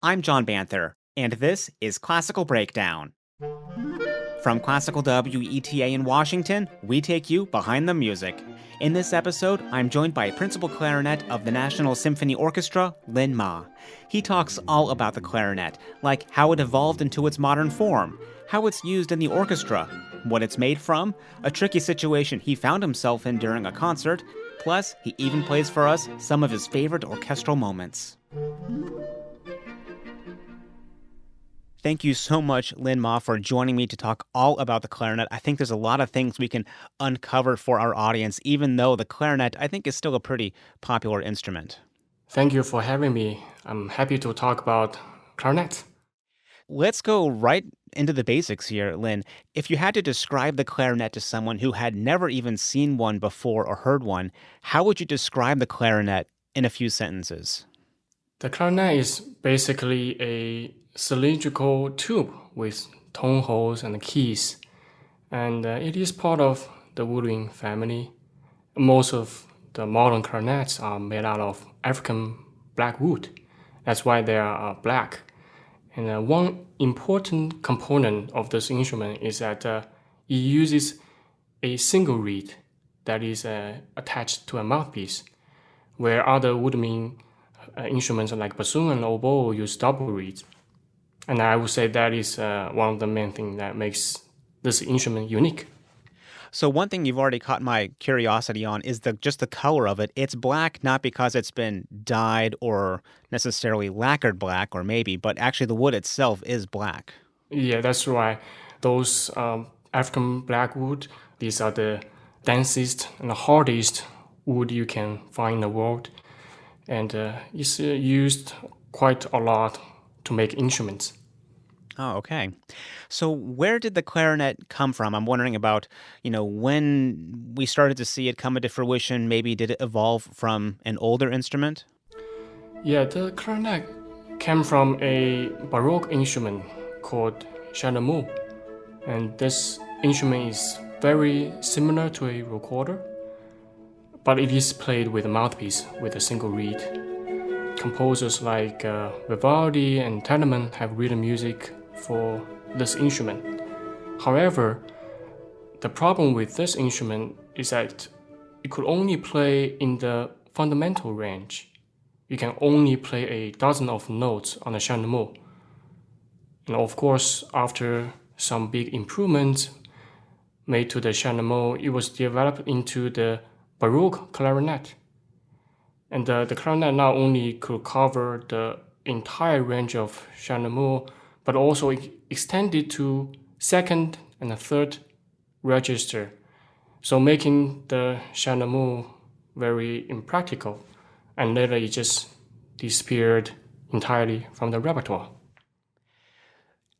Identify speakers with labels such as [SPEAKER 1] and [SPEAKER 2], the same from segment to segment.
[SPEAKER 1] I'm John Banther, and this is Classical Breakdown. From Classical WETA in Washington, we take you behind the music. In this episode, I'm joined by Principal Clarinet of the National Symphony Orchestra, Lin Ma. He talks all about the clarinet, like how it evolved into its modern form, how it's used in the orchestra, what it's made from, a tricky situation he found himself in during a concert, plus, he even plays for us some of his favorite orchestral moments. Thank you so much, Lin Ma, for joining me to talk all about the clarinet. I think there's a lot of things we can uncover for our audience, even though the clarinet, I think, is still a pretty popular instrument.
[SPEAKER 2] Thank you for having me. I'm happy to talk about clarinet.
[SPEAKER 1] Let's go right into the basics here, Lin. If you had to describe the clarinet to someone who had never even seen one before or heard one, how would you describe the clarinet in a few sentences?
[SPEAKER 2] The clarinet is basically a cylindrical tube with tone holes and keys, and it is part of the woodwind family. Most of the modern clarinets are made out of African black wood. That's why they are black. And one important component of this instrument is that it uses a single reed that is attached to a mouthpiece, where other woodwind instruments like bassoon and oboe use double reeds. And I would say that is one of the main things that makes this instrument unique.
[SPEAKER 1] So one thing you've already caught my curiosity on is just the color of it. It's black not because it's been dyed or necessarily lacquered black, or maybe, but actually the wood itself is black.
[SPEAKER 2] Yeah, that's right. Those African black wood, these are the densest and the hardest wood you can find in the world. And it's used quite a lot to make instruments.
[SPEAKER 1] Oh, okay. So where did the clarinet come from? I'm wondering about, when we started to see it come into fruition, maybe did it evolve from an older instrument?
[SPEAKER 2] Yeah, the clarinet came from a Baroque instrument called chalumeau. And this instrument is very similar to a recorder, but it is played with a mouthpiece with a single reed. Composers like Vivaldi and Telemann have written music for this instrument. However, the problem with this instrument is that it could only play in the fundamental range. You can only play a dozen of notes on the chalumeau. And of course, after some big improvements made to the chalumeau, it was developed into the Baroque clarinet. And the clarinet not only could cover the entire range of chalumeau, but also extended to second and third register, so making the chalumeau very impractical. And later it just disappeared entirely from the repertoire.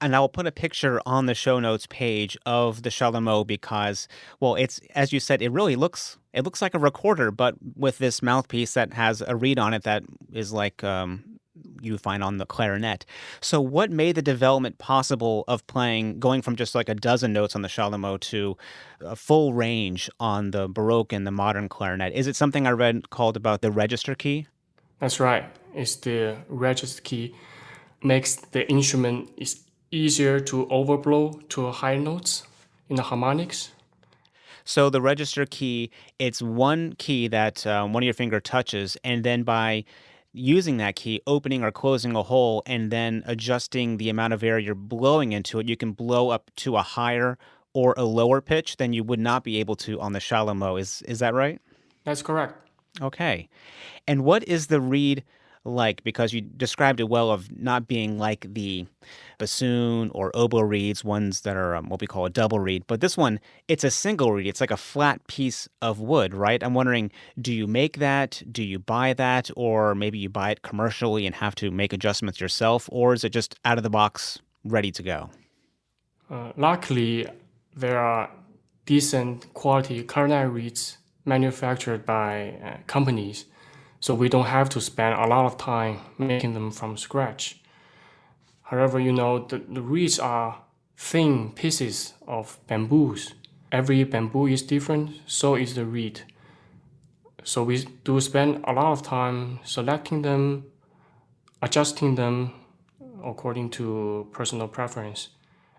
[SPEAKER 1] And I'll put a picture on the show notes page of the chalumeau because, well, it's, as you said, it looks like a recorder, but with this mouthpiece that has a reed on it that is like you find on the clarinet. So what made the development possible of going from just like a dozen notes on the chalumeau to a full range on the Baroque and the modern clarinet? Is it something I read called about the register key?
[SPEAKER 2] That's right. It's the register key makes the instrument easier to overblow to higher notes in the harmonics.
[SPEAKER 1] So the register key, it's one key that one of your finger touches, and then by using that key, opening or closing a hole, and then adjusting the amount of air you're blowing into it, you can blow up to a higher or a lower pitch than you would not be able to on the chalumeau. Is that right?
[SPEAKER 2] That's correct.
[SPEAKER 1] Okay. And what is the reed like? Because you described it well of not being like the bassoon or oboe reeds, ones that are what we call a double reed. But this one, it's a single reed. It's like a flat piece of wood, right? I'm wondering, do you make that? Do you buy that? Or maybe you buy it commercially and have to make adjustments yourself? Or is it just out of the box, ready to go?
[SPEAKER 2] Luckily, there are decent quality clarinet reeds manufactured by companies, so we don't have to spend a lot of time making them from scratch. However, the reeds are thin pieces of bamboos. Every bamboo is different, so is the reed. So we do spend a lot of time selecting them, adjusting them, according to personal preference.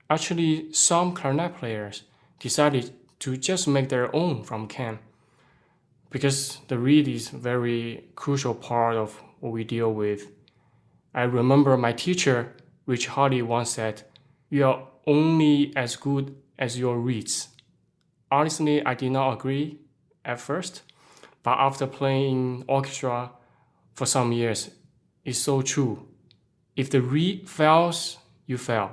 [SPEAKER 2] Actually, some clarinet players decided to just make their own from cam because the reed is a very crucial part of what we deal with. I remember my teacher, Rich Hardy, once said, "You are only as good as your reeds." Honestly, I did not agree at first, but after playing in orchestra for some years, it's so true. If the reed fails, you fail.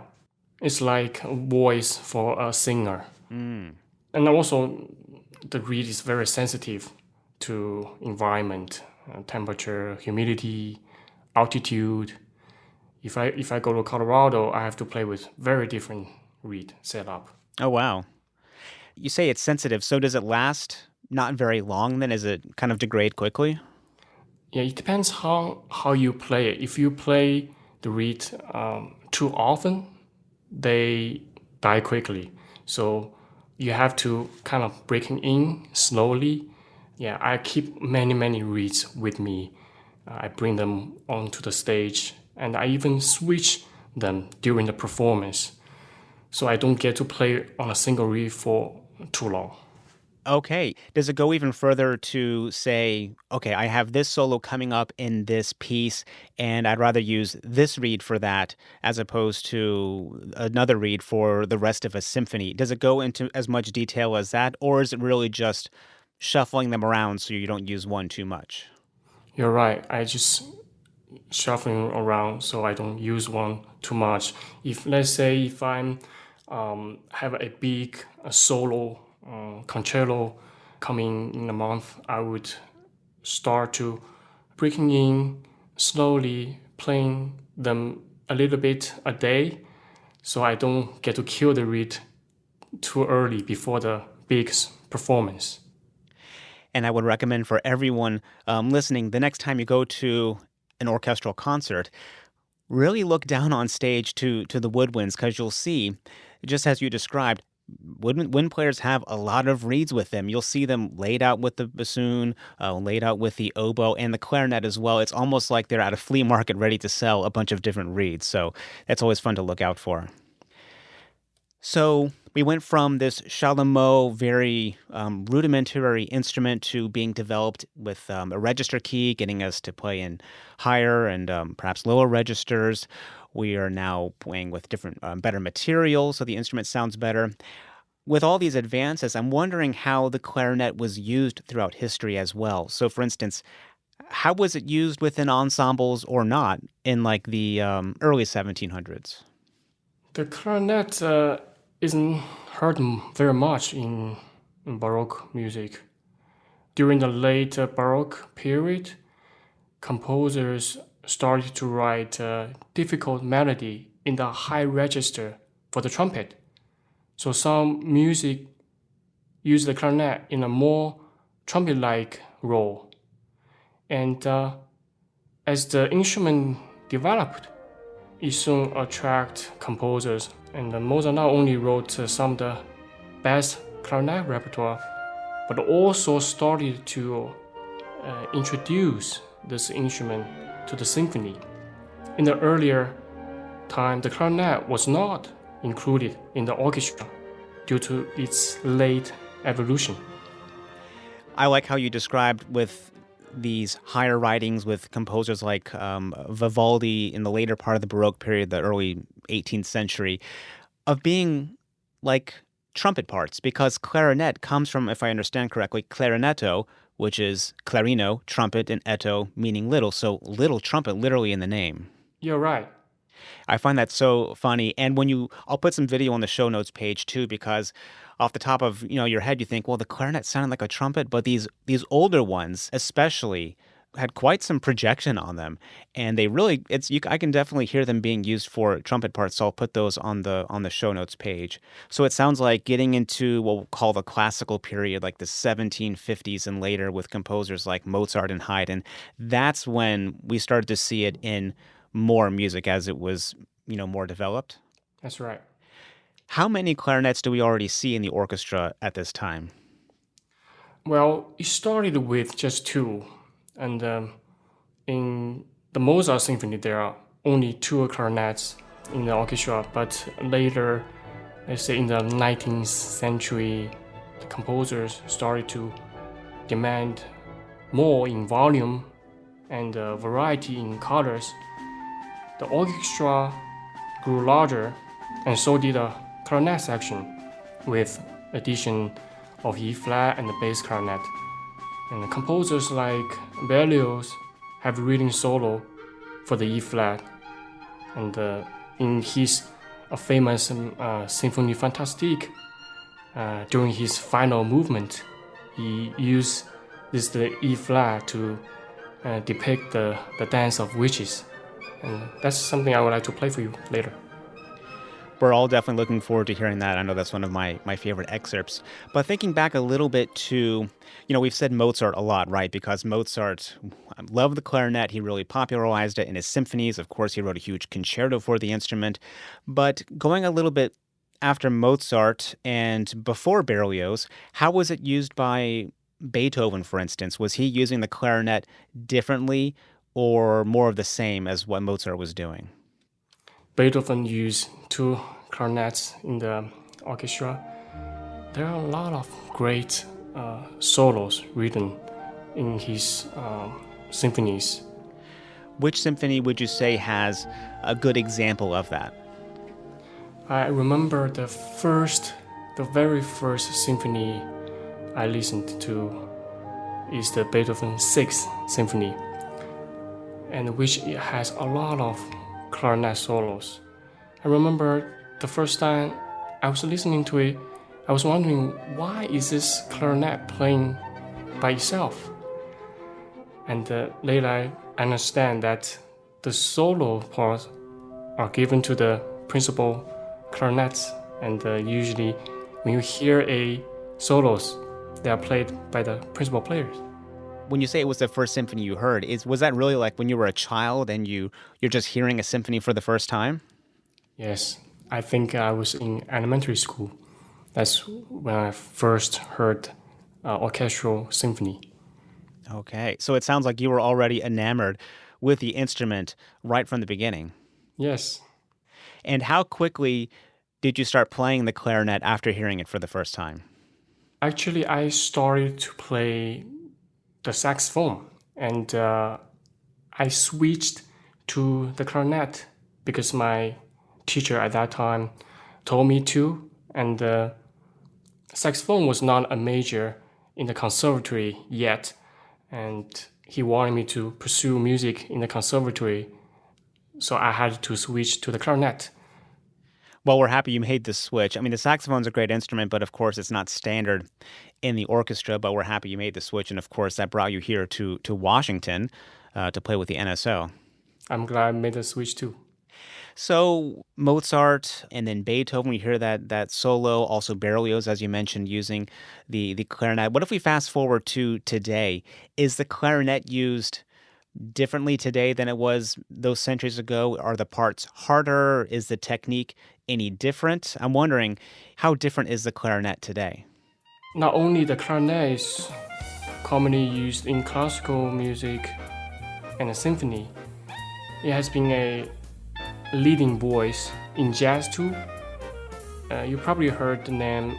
[SPEAKER 2] It's like a voice for a singer. And also, the reed is very sensitive to environment, temperature, humidity, altitude. If I go to Colorado, I have to play with very different reed setup.
[SPEAKER 1] Oh, wow. You say it's sensitive, so does it last not very long then? Is it kind of degrade quickly?
[SPEAKER 2] Yeah, it depends how you play it. If you play the reed too often, they die quickly. So you have to kind of breaking in slowly. Yeah, I keep many reeds with me. I bring them onto the stage, and I even switch them during the performance, so I don't get to play on a single reed for too long.
[SPEAKER 1] Okay. Does it go even further to say, okay, I have this solo coming up in this piece, and I'd rather use this reed for that as opposed to another reed for the rest of a symphony? Does it go into as much detail as that, or is it really just shuffling them around so you don't use one too much?
[SPEAKER 2] You're right. I just shuffling around so I don't use one too much. If let's say if I'm have a big solo concerto coming in a month, I would start to breaking in slowly, playing them a little bit a day, so I don't get to kill the reed too early before the big performance.
[SPEAKER 1] And I would recommend for everyone listening, the next time you go to an orchestral concert, really look down on stage to the woodwinds, because you'll see, just as you described, wind players have a lot of reeds with them. You'll see them laid out with the bassoon, laid out with the oboe, and the clarinet as well. It's almost like they're at a flea market ready to sell a bunch of different reeds. So that's always fun to look out for. So we went from this chalumeau, very rudimentary instrument to being developed with a register key, getting us to play in higher and perhaps lower registers. We are now playing with different, better materials, so the instrument sounds better. With all these advances, I'm wondering how the clarinet was used throughout history as well. So, for instance, how was it used within ensembles or not in like the early 1700s?
[SPEAKER 2] The clarinet isn't heard very much in Baroque music. During the late Baroque period, composers started to write difficult melody in the high register for the trumpet. So some music used the clarinet in a more trumpet-like role. And as the instrument developed, it soon attracted composers. And Mozart not only wrote some of the best clarinet repertoire, but also started to introduce this instrument to the symphony. In the earlier time, the clarinet was not included in the orchestra due to its late evolution.
[SPEAKER 1] I like how you described with these higher writings with composers like Vivaldi in the later part of the Baroque period, the early 18th century, of being like trumpet parts, because clarinet comes from, if I understand correctly, clarinetto, which is clarino, trumpet, and etto, meaning little. So little trumpet, literally in the name.
[SPEAKER 2] You're right.
[SPEAKER 1] I find that so funny. And I'll put some video on the show notes page too, because off the top of your head, you think, well, the clarinet sounded like a trumpet, but these older ones, especially, had quite some projection on them, and they really I can definitely hear them being used for trumpet parts. So I'll put those on the show notes page. So it sounds like getting into what we'll call the classical period, like the 1750s and later, with composers like Mozart and Haydn. That's when we started to see it in more music as it was more developed.
[SPEAKER 2] That's right.
[SPEAKER 1] How many clarinets do we already see in the orchestra at this time?
[SPEAKER 2] Well, it started with just two, and in the Mozart symphony there are only 2 clarinets in the orchestra, but later, let's say in the 19th century, the composers started to demand more in volume and variety in colors. The orchestra grew larger, and so did the clarinet section, with addition of E flat and the bass clarinet. And the composers like Berlioz have written solo for the E flat, and in his famous Symphonie Fantastique, during his final movement, he used the E flat to depict the dance of witches. And that's something I would like to play for you later.
[SPEAKER 1] We're all definitely looking forward to hearing that. I know that's one of my favorite excerpts. But thinking back a little bit to, we've said Mozart a lot, right? Because Mozart loved the clarinet. He really popularized it in his symphonies. Of course, he wrote a huge concerto for the instrument. But going a little bit after Mozart and before Berlioz, how was it used by Beethoven, for instance? Was he using the clarinet differently or more of the same as what Mozart was doing?
[SPEAKER 2] Beethoven used 2 clarinets in the orchestra. There are a lot of great solos written in his symphonies.
[SPEAKER 1] Which symphony would you say has a good example of that?
[SPEAKER 2] I remember the very first symphony I listened to is the Beethoven 6th Symphony, and which it has a lot of clarinet solos. I remember the first time I was listening to it, I was wondering, why is this clarinet playing by itself? And later I understand that the solo parts are given to the principal clarinets, and usually when you hear a solos, they are played by the principal players.
[SPEAKER 1] When you say it was the first symphony you heard, was that really like when you were a child and you're just hearing a symphony for the first time?
[SPEAKER 2] Yes, I think I was in elementary school. That's when I first heard orchestral symphony.
[SPEAKER 1] Okay, so it sounds like you were already enamored with the instrument right from the beginning.
[SPEAKER 2] Yes.
[SPEAKER 1] And how quickly did you start playing the clarinet after hearing it for the first time?
[SPEAKER 2] Actually, I started to play the saxophone, and I switched to the clarinet because my teacher at that time told me to, and saxophone was not a major in the conservatory yet, and he wanted me to pursue music in the conservatory, so I had to switch to the clarinet.
[SPEAKER 1] Well, we're happy you made the switch. I mean, the saxophone's a great instrument, but of course it's not standard in the orchestra, but we're happy you made the switch, and of course that brought you here to Washington to play with the NSO.
[SPEAKER 2] I'm glad I made the switch too.
[SPEAKER 1] So Mozart and then Beethoven, we hear that solo, also Berlioz, as you mentioned, using the clarinet. What if we fast forward to today? Is the clarinet used differently today than it was those centuries ago? Are the parts harder? Is the technique any different? I'm wondering, how different is the clarinet today?
[SPEAKER 2] Not only the clarinet is commonly used in classical music and a symphony, it has been a leading voice in jazz too. You probably heard the name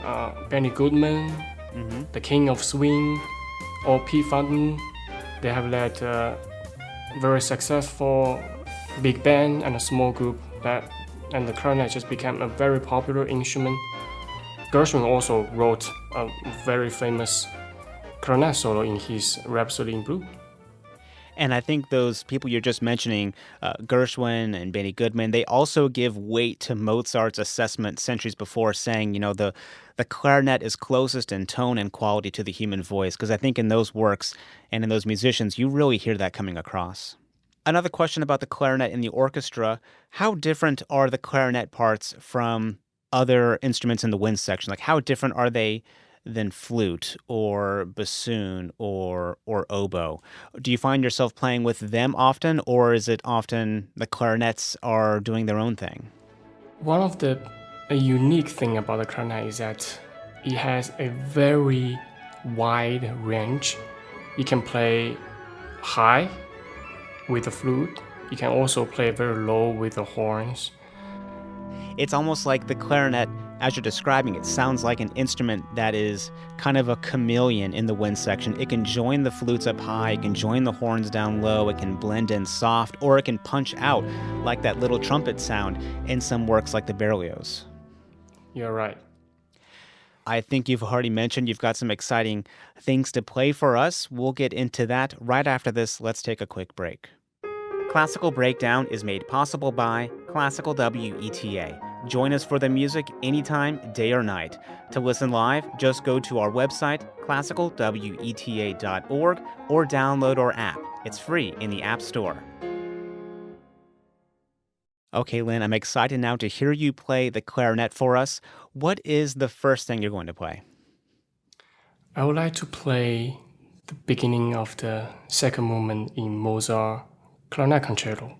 [SPEAKER 2] Benny Goodman, the King of Swing, or Pete Fountain. They have led very successful big band and a small group, and the clarinet just became a very popular instrument. Gershwin also wrote a very famous clarinet solo in his Rhapsody in Blue.
[SPEAKER 1] And I think those people you're just mentioning, Gershwin and Benny Goodman, they also give weight to Mozart's assessment centuries before, saying, the clarinet is closest in tone and quality to the human voice, because I think in those works and in those musicians, you really hear that coming across. Another question about the clarinet in the orchestra, how different are the clarinet parts from other instruments in the wind section? Like, how different are they than flute or bassoon or oboe? Do you find yourself playing with them often, or is it often the clarinets are doing their own thing?
[SPEAKER 2] One of the unique thing about the clarinet is that it has a very wide range. You can play high with the flute, you can also play very low with the horns.
[SPEAKER 1] It's almost like the clarinet, as you're describing it, sounds like an instrument that is kind of a chameleon in the wind section. It can join the flutes up high, it can join the horns down low, it can blend in soft, or it can punch out like that little trumpet sound in some works like the Berlioz.
[SPEAKER 2] You're right.
[SPEAKER 1] I think you've already mentioned you've got some exciting things to play for us. We'll get into that right after this. Let's take a quick break. Classical Breakdown is made possible by Classical WETA. Join us for the music anytime, day or night. To listen live, just go to our website, classicalweta.org, or download our app. It's free in the App Store. Okay, Lin, I'm excited now to hear you play the clarinet for us. What is the first thing you're going to play?
[SPEAKER 2] I would like to play the beginning of the second movement in Mozart Clarinet Concerto.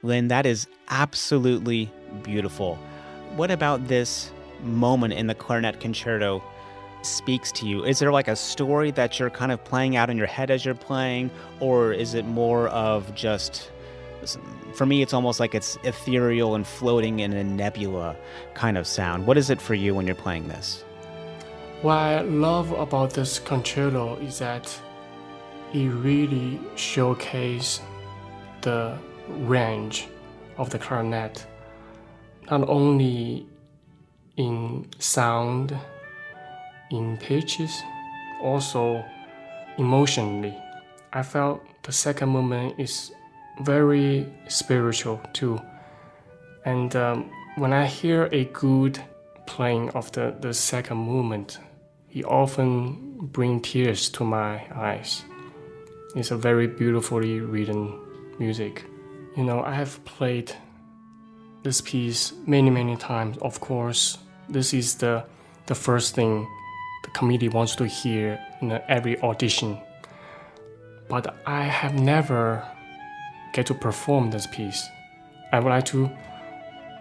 [SPEAKER 1] Lin, that is absolutely beautiful. What about this moment in the clarinet concerto speaks to you? Is there like a story that you're kind of playing out in your head as you're playing, or is it more of just, for me, it's almost like it's ethereal and floating in a nebula kind of sound. What is it for you when you're playing this?
[SPEAKER 2] What I love about this concerto is that it really showcases the range of the clarinet, not only in sound, in pitches, also emotionally. I felt the second movement is very spiritual too. And when I hear a good playing of the second movement, it often brings tears to my eyes. It's a very beautifully written music. You know, I have played this piece many times. Of course, this is the first thing the committee wants to hear in every audition. But I have never get to perform this piece. I would like to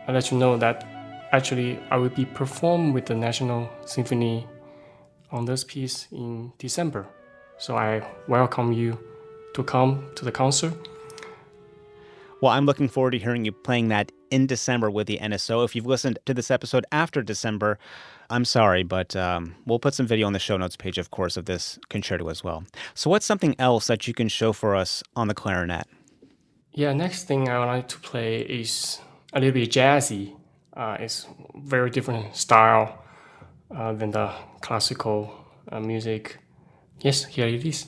[SPEAKER 2] let you know that actually I will be performed with the National Symphony on this piece in December. So I welcome you to come to the concert.
[SPEAKER 1] Well, I'm looking forward to hearing you playing that in December with the NSO. If you've listened to this episode after December, I'm sorry, but we'll put some video on the show notes page, of course, of this concerto as well. So what's something else that you can show for us on the clarinet?
[SPEAKER 2] Yeah, next thing I would like to play is a little bit jazzy. It's very different style than the classical music. Yes, here it is.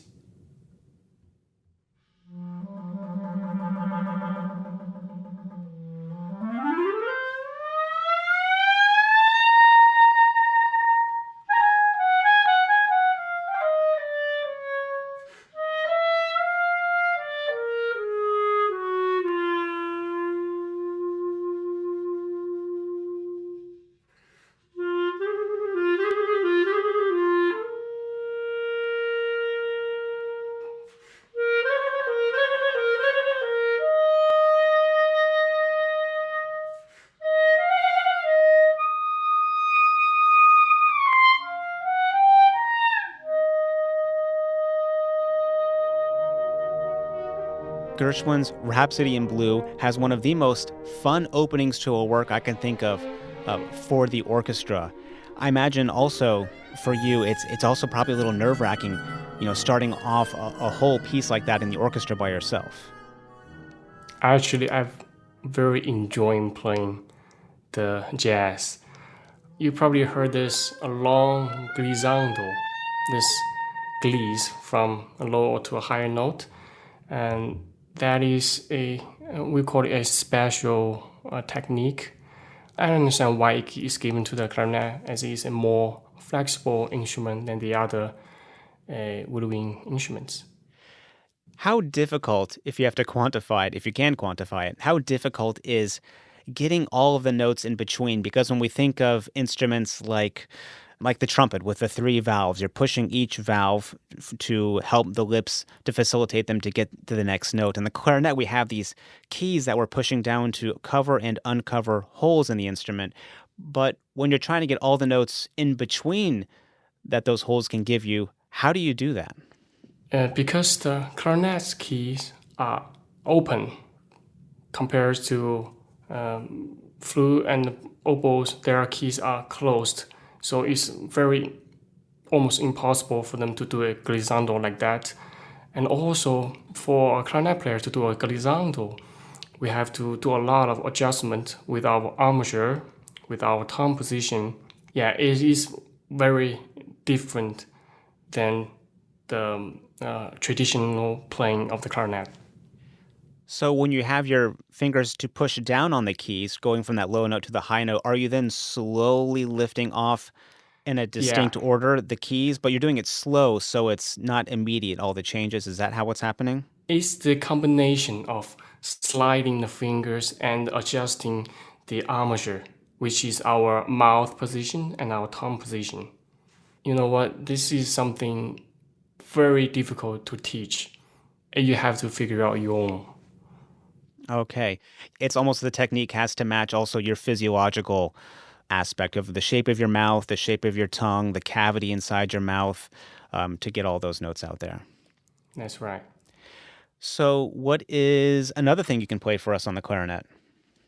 [SPEAKER 1] Gershwin's Rhapsody in Blue has one of the most fun openings to a work I can think of for the orchestra. I imagine also for you, it's also probably a little nerve-wracking, starting off a whole piece like that in the orchestra by yourself.
[SPEAKER 2] Actually, I've very enjoying playing the jazz. You probably heard this a long glissando, this gliss from a low to a higher note, and that is we call it a special technique. I don't understand why it is given to the clarinet, as it is a more flexible instrument than the other woodwind instruments.
[SPEAKER 1] How difficult, if you have to quantify it, if you can quantify it, how difficult is getting all of the notes in between? Because when we think of instruments like the trumpet with the three valves, you're pushing each valve to help the lips to facilitate them to get to the next note. And the clarinet, we have these keys that we're pushing down to cover and uncover holes in the instrument. But when you're trying to get all the notes in between that those holes can give you, how do you do that?
[SPEAKER 2] Because the clarinet's keys are open compared to flute and oboes, their keys are closed. So it's very almost impossible for them to do a glissando like that. And also for a clarinet player to do a glissando, we have to do a lot of adjustment with our armature, with our thumb position. Yeah, it is very different than the traditional playing of the clarinet.
[SPEAKER 1] So when you have your fingers to push down on the keys, going from that low note to the high note, are you then slowly lifting off in a
[SPEAKER 2] Yeah,
[SPEAKER 1] distinct order the keys, but you're doing it slow so it's not immediate, all the changes? Is that how what's happening?
[SPEAKER 2] it's the combination of sliding the fingers and adjusting the armature, which is our mouth position and our thumb position. You know what? This is something very difficult to teach, and you have to figure out your own.
[SPEAKER 1] Okay. It's almost the technique has to match also your physiological aspect of the shape of your mouth, the shape of your tongue, the cavity inside your mouth, to get all those notes out there.
[SPEAKER 2] That's right.
[SPEAKER 1] So, what is another thing you can play for us on the clarinet?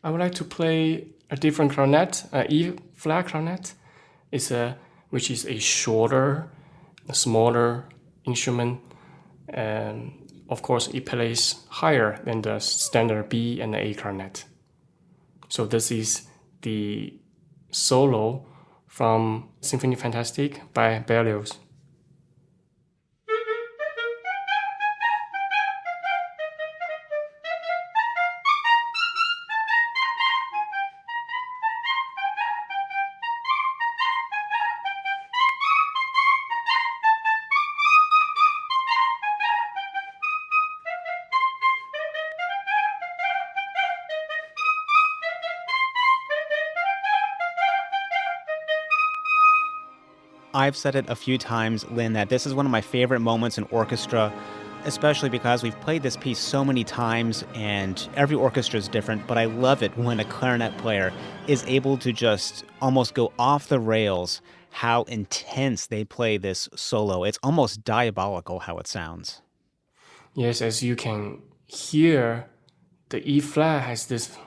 [SPEAKER 2] I would like to play a different clarinet, E flat clarinet. Which is a shorter, a smaller instrument, and of course it plays higher than the standard B and the A clarinet. So this is the solo from Symphony Fantastique by Berlioz.
[SPEAKER 1] I've said it a few times, Lin, that this is one of my favorite moments in orchestra, especially because we've played this piece so many times and every orchestra is different, but I love it when a clarinet player is able to just almost go off the rails, how intense they play this solo. It's almost diabolical how it sounds.
[SPEAKER 2] Yes, as you can hear, the E flat has this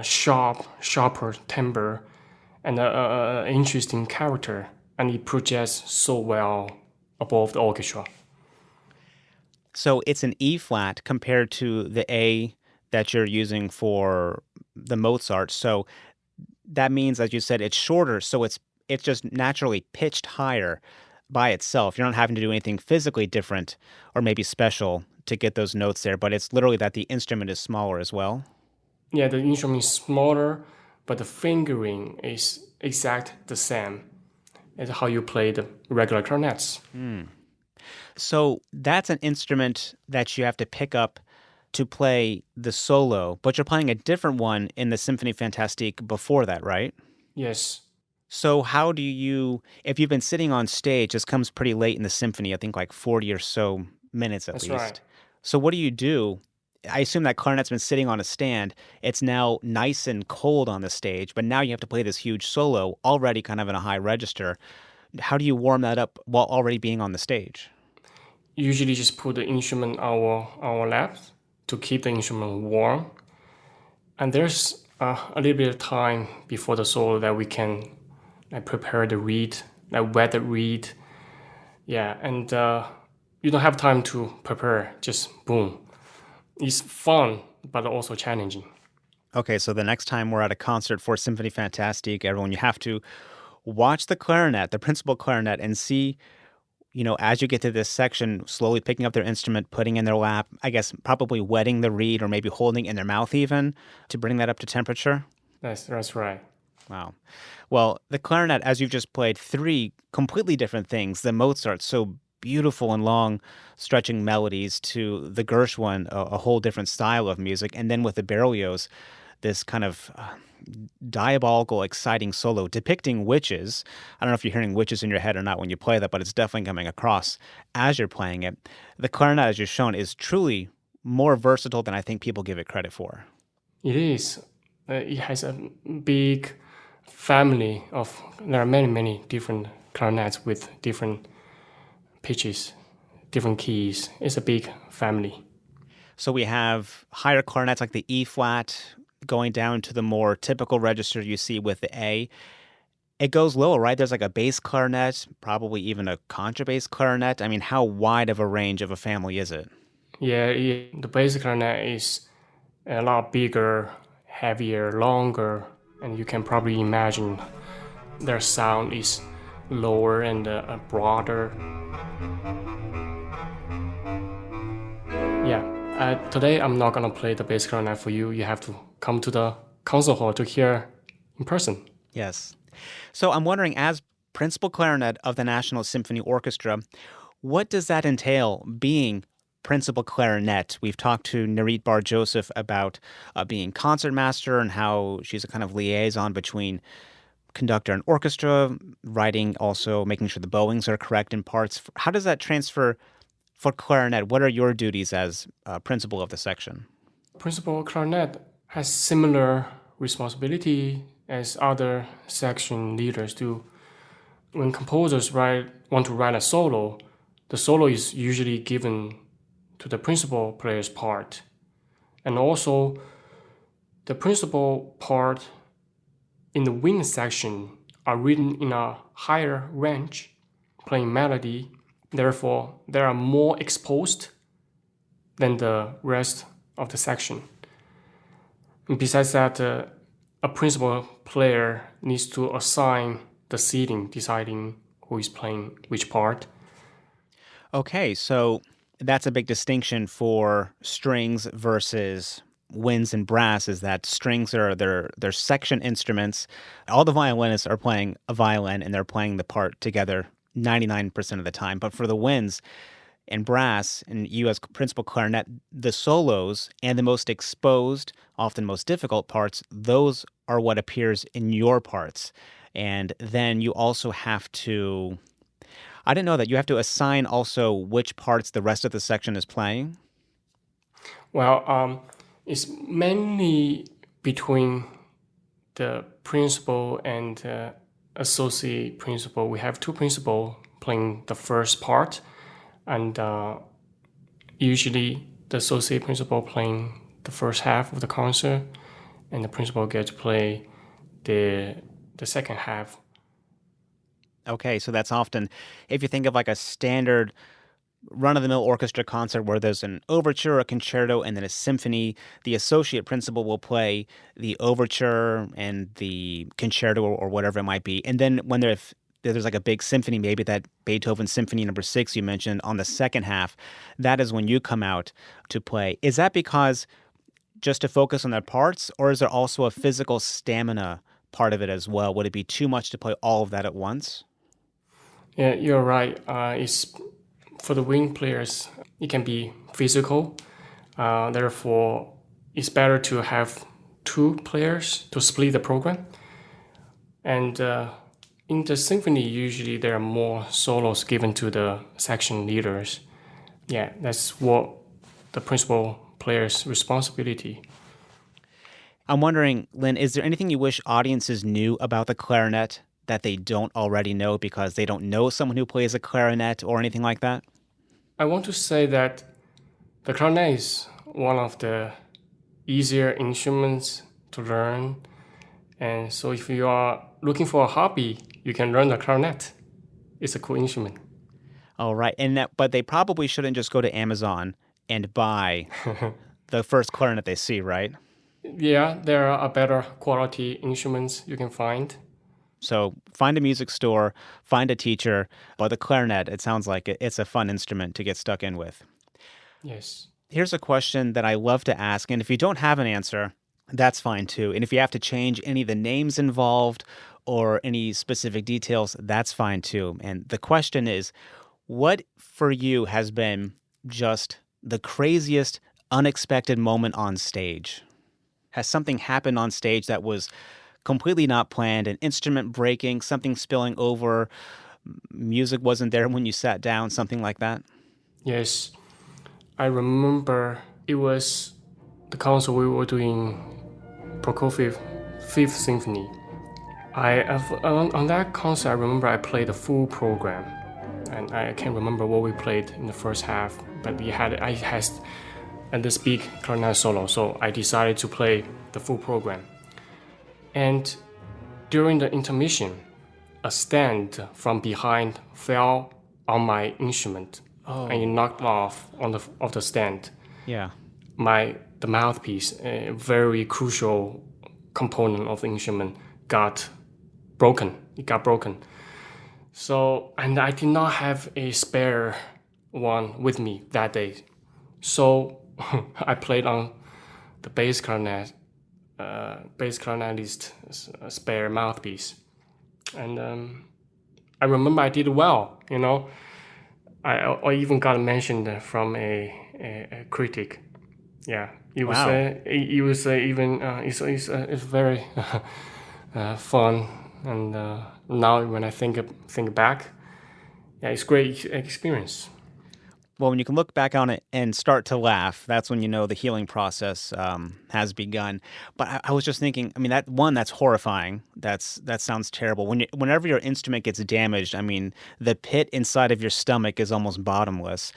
[SPEAKER 2] sharper timbre and an interesting character, and it projects so well above the orchestra.
[SPEAKER 1] So it's an E flat compared to the A that you're using for the Mozart. So that means, as you said, it's shorter, so it's just naturally pitched higher by itself. You're not having to do anything physically different or maybe special to get those notes there, but it's literally that the instrument is smaller as well.
[SPEAKER 2] Yeah, the instrument is smaller, but the fingering is exact the same as how you play the regular clarinets.
[SPEAKER 1] So that's an instrument that you have to pick up to play the solo, but you're playing a different one in the Symphonie Fantastique before that, right?
[SPEAKER 2] Yes.
[SPEAKER 1] So how do you, if you've been sitting on stage, this comes pretty late in the symphony, I think like 40 or so minutes at
[SPEAKER 2] That's
[SPEAKER 1] least.
[SPEAKER 2] right.
[SPEAKER 1] So what do you do? I assume that clarinet's been sitting on a stand. It's now nice and cold on the stage, but now you have to play this huge solo already kind of in a high register. How do you warm that up while already being on the stage?
[SPEAKER 2] Usually just put the instrument on our laps to keep the instrument warm. And there's a little bit of time before the solo that we can like prepare the reed, like wet the reed. Yeah, and you don't have time to prepare, just boom. It's fun, but also challenging.
[SPEAKER 1] Okay, so the next time we're at a concert for Symphony Fantastique, everyone, you have to watch the clarinet, the principal clarinet, and see, as you get to this section, slowly picking up their instrument, putting in their lap, I guess probably wetting the reed or maybe holding it in their mouth even to bring that up to temperature.
[SPEAKER 2] That's right.
[SPEAKER 1] Wow. Well, the clarinet, as you've just played, three completely different things. The Mozart, so beautiful and long, stretching melodies, to the Gershwin, a whole different style of music. And then with the Berlioz, this kind of diabolical, exciting solo depicting witches. I don't know if you're hearing witches in your head or not when you play that, but it's definitely coming across as you're playing it. The clarinet, as you've shown, is truly more versatile than I think people give it credit for.
[SPEAKER 2] It is. It has a big family of. There are many different clarinets with different pitches, different keys. It's a big family.
[SPEAKER 1] So we have higher clarinets like the E flat going down to the more typical register you see with the A. It goes lower, right? There's like a bass clarinet, probably even a contrabass clarinet. I mean, how wide of a range of a family is it?
[SPEAKER 2] Yeah, the bass clarinet is a lot bigger, heavier, longer, and you can probably imagine their sound is lower and broader. Yeah, today I'm not gonna play the bass clarinet for you. You have to come to the concert hall to hear in person.
[SPEAKER 1] Yes. So I'm wondering, as principal clarinet of the National Symphony Orchestra, what does that entail being principal clarinet? We've talked to Narit Bar-Joseph about being concertmaster and how she's a kind of liaison between conductor and orchestra, writing, also making sure the bowings are correct in parts. How does that transfer for clarinet? What are your duties as principal of the section?
[SPEAKER 2] Principal clarinet has similar responsibility as other section leaders do. When composers want to write a solo, the solo is usually given to the principal player's part. And also, the principal part in the wind section are written in a higher range, playing melody. Therefore, they are more exposed than the rest of the section. And besides that, a principal player needs to assign the seating, deciding who is playing which part.
[SPEAKER 1] Okay, so that's a big distinction for strings versus winds and brass, is that strings are they're section instruments. All the violinists are playing a violin and they're playing the part together 99% of the time. But for the winds and brass, and you as principal clarinet, the solos and the most exposed, often most difficult parts, those are what appears in your parts. And then you also have to, I didn't know that you have to assign also which parts the rest of the section is playing.
[SPEAKER 2] Well, it's mainly between the principal and associate principal. We have two principals playing the first part, and usually the associate principal playing the first half of the concert, and the principal gets to play the second half.
[SPEAKER 1] Okay, so that's often, if you think of like a standard run-of-the-mill orchestra concert where there's an overture, a concerto, and then a symphony, the associate principal will play the overture and the concerto or whatever it might be. And then when there's like a big symphony, maybe that Beethoven Symphony No. 6 you mentioned on the second half, that is when you come out to play. Is that because just to focus on their parts, or is there also a physical stamina part of it as well? Would it be too much to play all of that at once?
[SPEAKER 2] Yeah, you're right. It's for the wind players, it can be physical. Therefore, it's better to have two players to split the program. And in the symphony, usually there are more solos given to the section leaders. Yeah, that's what the principal player's responsibility.
[SPEAKER 1] I'm wondering, Lin, is there anything you wish audiences knew about the clarinet that they don't already know because they don't know someone who plays a clarinet or anything like that?
[SPEAKER 2] I want to say that the clarinet is one of the easier instruments to learn, And so if you are looking for a hobby, you can learn the clarinet. It's a cool instrument.
[SPEAKER 1] All right. But they probably shouldn't just go to Amazon and buy the first clarinet they see, right?
[SPEAKER 2] Yeah, there are better quality instruments you can find.
[SPEAKER 1] So find a music store, find a teacher. But the clarinet, it sounds like it's a fun instrument to get stuck in with.
[SPEAKER 2] Yes.
[SPEAKER 1] Here's a question that I love to ask, and if you don't have an answer, that's fine too. And if you have to change any of the names involved or any specific details, that's fine too. And the question is, what for you has been just the craziest, unexpected moment on stage? Has something happened on stage that was completely not planned, an instrument breaking, something spilling over, music wasn't there when you sat down, something like that?
[SPEAKER 2] Yes. I remember it was the concert we were doing, Prokofiev Fifth Symphony. On that concert, I remember I played the full program, and I can't remember what we played in the first half, but I had this big clarinet solo, so I decided to play the full program. And during the intermission, a stand from behind fell on my instrument, and it knocked off of the stand.
[SPEAKER 1] Yeah.
[SPEAKER 2] The mouthpiece, a very crucial component of the instrument, got broken. It got broken. So, and I did not have a spare one with me that day. So I played on the bass clarinetist spare mouthpiece. And I remember I did well, you know. I even got mentioned from a critic. Yeah, it was.
[SPEAKER 1] Wow.
[SPEAKER 2] It's very fun, and now when I think back, yeah, it's great experience.
[SPEAKER 1] Well, when you can look back on it and start to laugh, that's when you know the healing process has begun. But I was just thinking, I mean, that's horrifying. That sounds terrible. Whenever your instrument gets damaged, I mean, the pit inside of your stomach is almost bottomless.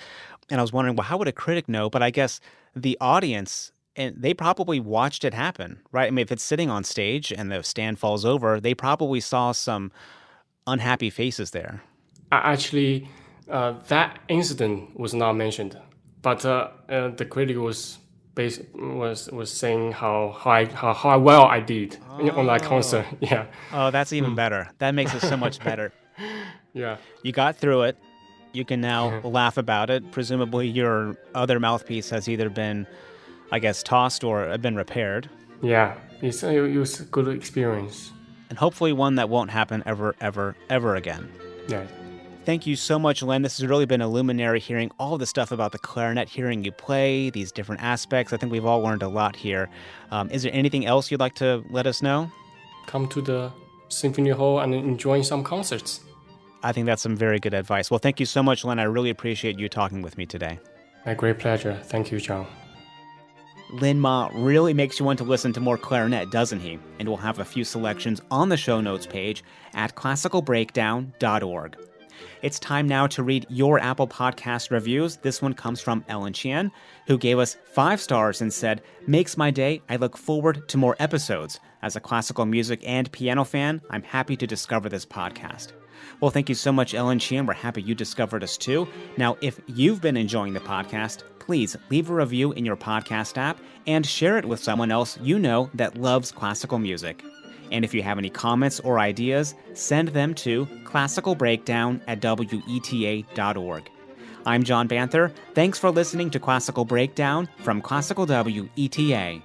[SPEAKER 1] And I was wondering, well, how would a critic know? But I guess the audience, and they probably watched it happen, right? I mean, if it's sitting on stage and the stand falls over, they probably saw some unhappy faces there.
[SPEAKER 2] Actually, that incident was not mentioned, but the critic was saying how well I did on that concert. Yeah.
[SPEAKER 1] Oh, that's even better. That makes it so much better.
[SPEAKER 2] Yeah.
[SPEAKER 1] You got through it. You can now laugh about it. Presumably your other mouthpiece has either been, I guess, tossed or been repaired.
[SPEAKER 2] Yeah, it was a good experience.
[SPEAKER 1] And hopefully one that won't happen ever again.
[SPEAKER 2] Yeah.
[SPEAKER 1] Thank you so much, Lin. This has really been a luminary hearing all the stuff about the clarinet, hearing you play, these different aspects. I think we've all learned a lot here. Is there anything else you'd like to let us know?
[SPEAKER 2] Come to the Symphony Hall and enjoy some concerts.
[SPEAKER 1] I think that's some very good advice. Well, thank you so much, Lin. I really appreciate you talking with me today.
[SPEAKER 2] My great pleasure. Thank you, John.
[SPEAKER 1] Lin Ma really makes you want to listen to more clarinet, doesn't he? And we'll have a few selections on the show notes page at classicalbreakdown.org. It's time now to read your Apple Podcast reviews. This one comes from Ellen Chien, who gave us 5 stars and said, "Makes my day. I look forward to more episodes. As a classical music and piano fan, I'm happy to discover this podcast." Well, thank you so much, Ellen Chien. We're happy you discovered us too. Now, if you've been enjoying the podcast, please leave a review in your podcast app and share it with someone else you know that loves classical music. And if you have any comments or ideas, send them to classicalbreakdown@weta.org. I'm John Banther. Thanks for listening to Classical Breakdown from Classical WETA.